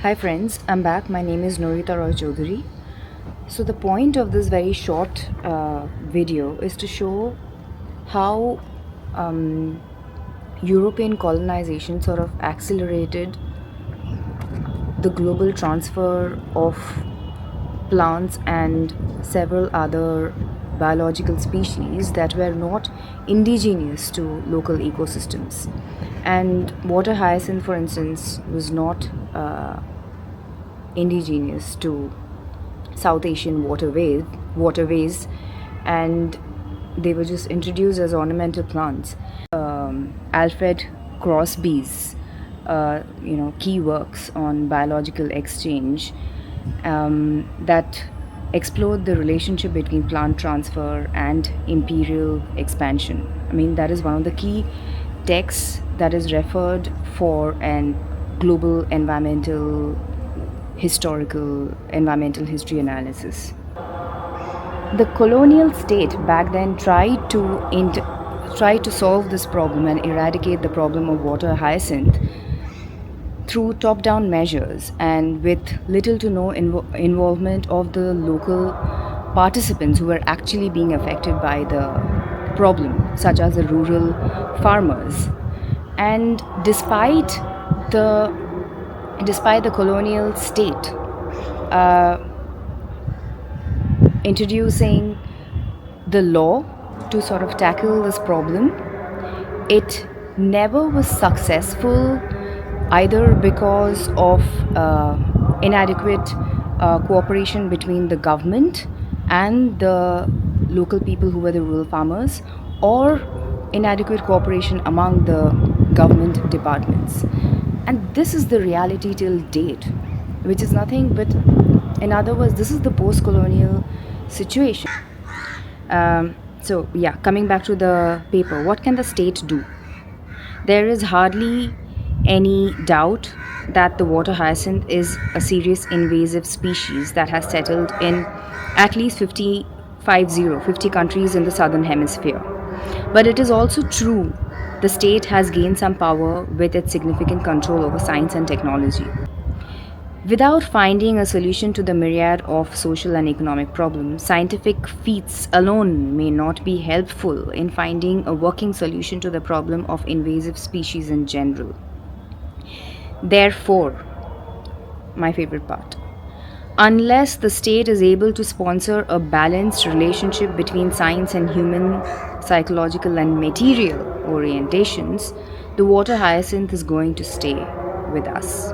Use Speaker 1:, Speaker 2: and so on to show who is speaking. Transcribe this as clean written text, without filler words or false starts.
Speaker 1: Hi friends, I'm back. My name is Norita Roy Chaudhary. So the point of this very short video is to show how European colonization sort of accelerated the global transfer of plants and several other biological species that were not indigenous to local ecosystems. And water hyacinth, for instance, was not indigenous to South Asian waterways, and they were just introduced as ornamental plants. Alfred Crosby's, key works on biological exchange that explored the relationship between plant transfer and imperial expansion. I mean, that is one of the key texts that is referred for an global environmental history analysis. The colonial state back then tried to solve this problem and eradicate the problem of water hyacinth through top-down measures and with little to no involvement of the local participants who were actually being affected by the problem, such as the rural farmers. And despite the colonial state introducing the law to sort of tackle this problem, it never was successful, either because of inadequate cooperation between the government and the local people who were the rural farmers, or inadequate cooperation among the government departments. And this is the reality till date, which is nothing but, in other words, this is the post-colonial situation. Coming back to the paper, what can the state do? There is hardly any doubt that the water hyacinth is a serious invasive species that has settled in at least 50 countries in the southern hemisphere. But it is also true the state has gained some power with its significant control over science and technology. Without finding a solution to the myriad of social and economic problems, scientific feats alone may not be helpful in finding a working solution to the problem of invasive species in general. Therefore, my favorite part, unless the state is able to sponsor a balanced relationship between science and human psychological and material orientations, the water hyacinth is going to stay with us.